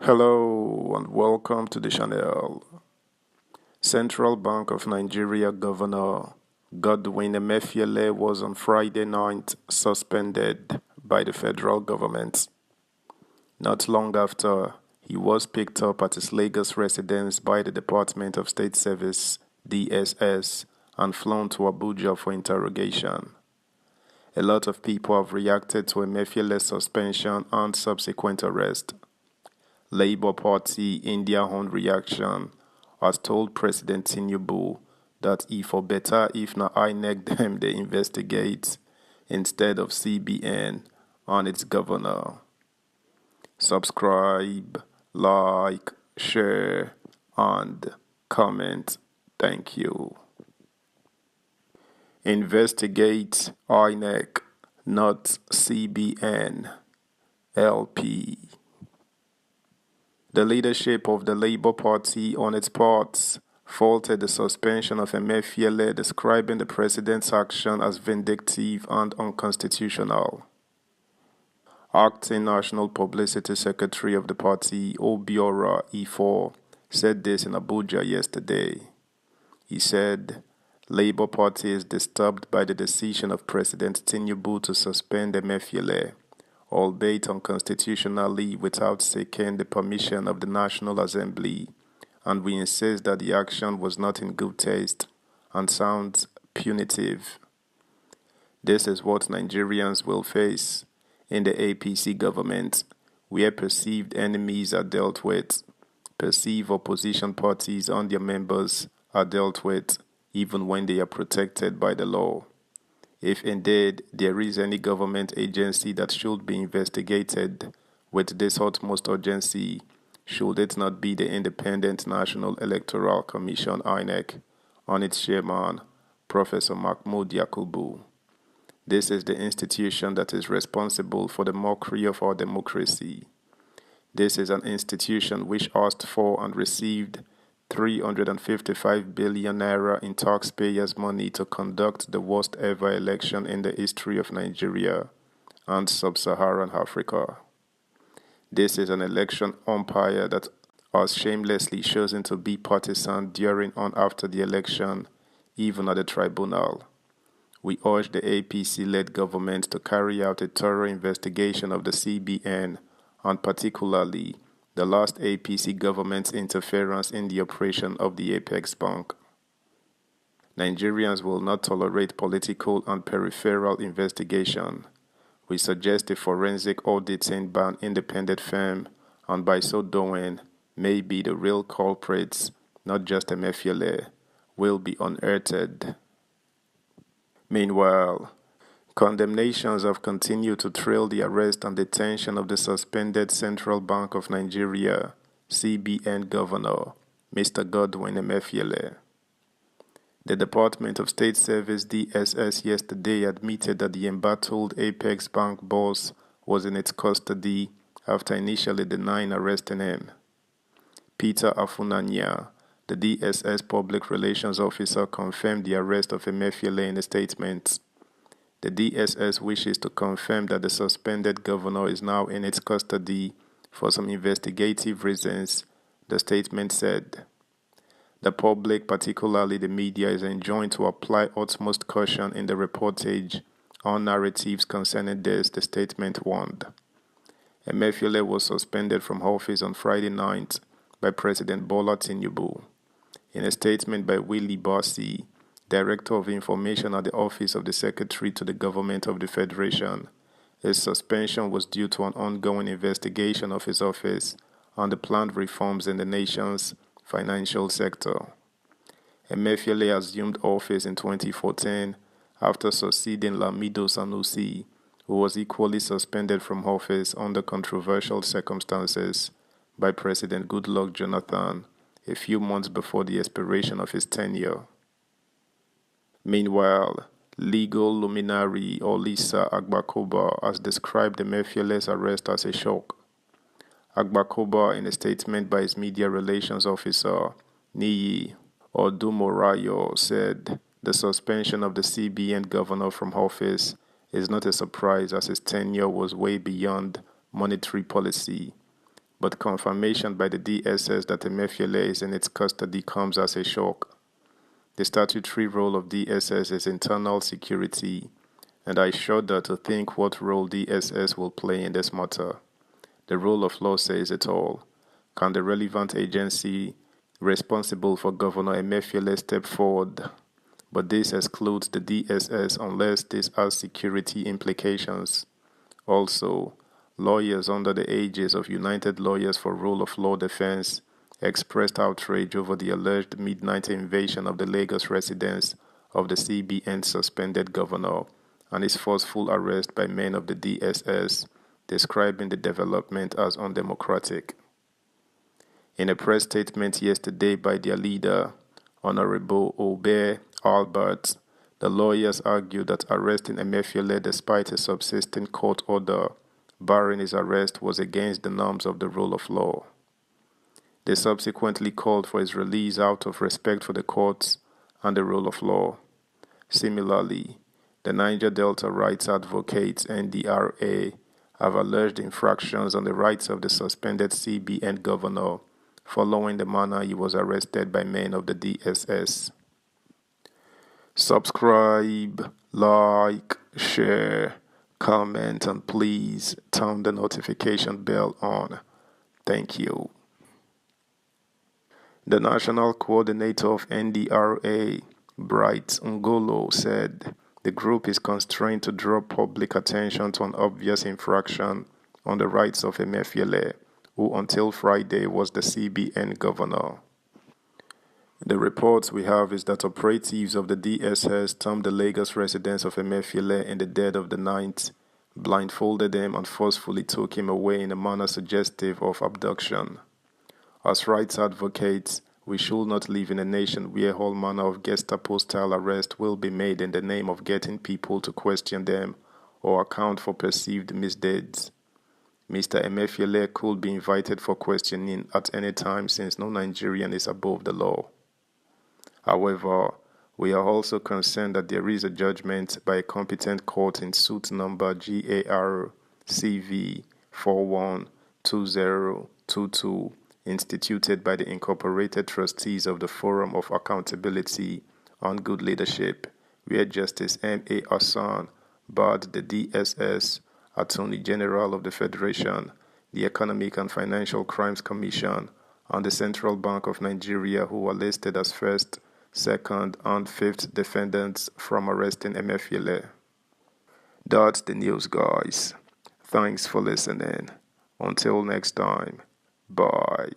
Hello and welcome to the channel. Central Bank of Nigeria Governor Godwin Emefiele was on Friday night suspended by the federal government. Not long after, he was picked up at his Lagos residence by the Department of State Service (DSS) and flown to Abuja for interrogation. A lot of people have reacted to Emefiele's suspension and subsequent arrest. Labour Party, in their own reaction, has told President Tinubu that if for better if na INEC them they investigate instead of CBN and its governor. Subscribe, like, share, and comment. Thank you. Investigate INEC, not CBN, LP. The leadership of the Labour Party, on its part, faulted the suspension of Emefiele, describing the president's action as vindictive and unconstitutional. Acting National Publicity Secretary of the party, Obiora Ifo, said this in Abuja yesterday. He said, Labour Party is disturbed by the decision of President Tinubu to suspend Emefiele, albeit unconstitutionally without seeking the permission of the National Assembly, and we insist that the action was not in good taste and sounds punitive. This is what Nigerians will face in the APC government, where perceived enemies are dealt with, perceived opposition parties and their members are dealt with, even when they are protected by the law. If indeed there is any government agency that should be investigated with this utmost urgency, should it not be the Independent National Electoral Commission (INEC) on its chairman, Professor Mahmood Yakubu? This is the institution that is responsible for the mockery of our democracy. This is an institution which asked for and received 355 billion naira in taxpayers' money to conduct the worst ever election in the history of Nigeria and sub-Saharan Africa. This is an election umpire that has shamelessly chosen to be partisan during and after the election, even at the tribunal. We urge the APC-led government to carry out a thorough investigation of the CBN and particularly the last APC government's interference in the operation of the Apex Bank. Nigerians will not tolerate political and peripheral investigation. We suggest a forensic auditing by an independent firm, and by so doing, maybe the real culprits, not just Emefiele, will be unearthed. Meanwhile, condemnations have continued to trail the arrest and detention of the suspended Central Bank of Nigeria (CBN) Governor, Mr. Godwin Emefiele. The Department of State Service (DSS) yesterday admitted that the embattled Apex Bank boss was in its custody after initially denying arresting him. Peter Afunanya, the DSS Public Relations Officer, confirmed the arrest of Emefiele in a statement. The DSS wishes to confirm that the suspended governor is now in its custody for some investigative reasons, the statement said. The public, particularly the media, is enjoined to apply utmost caution in the reportage on narratives concerning this, the statement warned. Emefiele was suspended from office on Friday night by President Bola Tinubu. In a statement by Willie Bassi, Director of Information at the Office of the Secretary to the Government of the Federation, his suspension was due to an ongoing investigation of his office and the planned reforms in the nation's financial sector. Emefiele assumed office in 2014 after succeeding Lamido Sanusi, who was equally suspended from office under controversial circumstances by President Goodluck Jonathan a few months before the expiration of his tenure. Meanwhile, legal luminary Olisa Agbakoba has described Emefiele's arrest as a shock. Agbakoba, in a statement by his media relations officer, Niyi Odumorayo, said the suspension of the CBN governor from office is not a surprise as his tenure was way beyond monetary policy. but confirmation by the DSS that Emefiele is in its custody comes as a shock. The statutory role of DSS is internal security, and I shudder to think what role DSS will play in this matter. The rule of law says it all. Can the relevant agency responsible for Governor Emefiele step forward? But this excludes the DSS unless this has security implications. Also, lawyers under the aegis of United Lawyers for Rule of Law Defense expressed outrage over the alleged midnight invasion of the Lagos residence of the CBN suspended governor and his forceful arrest by men of the DSS, describing the development as undemocratic. In a press statement yesterday by their leader, Honorable Obe Albert, the lawyers argued that arresting Emefiele despite a subsisting court order barring his arrest was against the norms of the rule of law. They subsequently called for his release out of respect for the courts and the rule of law. Similarly, the Niger Delta Rights Advocates (NDRA) have alleged infractions on the rights of the suspended CBN governor following the manner he was arrested by men of the DSS. Subscribe, like, share, comment, and please turn the notification bell on. Thank you. The national coordinator of NDRA, Bright Ngolo, said the group is constrained to draw public attention to an obvious infraction on the rights of Emefiele, who until Friday was the CBN governor. The reports we have is that operatives of the DSS stormed the Lagos residence of Emefiele in the dead of the night, blindfolded him and forcefully took him away in a manner suggestive of abduction. As rights advocates, we should not live in a nation where all manner of Gestapo-style arrest will be made in the name of getting people to question them or account for perceived misdeeds. Mr. Emefiele could be invited for questioning at any time since no Nigerian is above the law. However, we are also concerned that there is a judgment by a competent court in suit number GAR-CV 412022 instituted by the Incorporated Trustees of the Forum of Accountability on Good Leadership, where Justice M.A. Hassan barred the DSS, Attorney General of the Federation, the Economic and Financial Crimes Commission, and the Central Bank of Nigeria, who were listed as first, second, and fifth defendants from arresting Emefiele. That's the news, guys. Thanks for listening. Until next time, bye.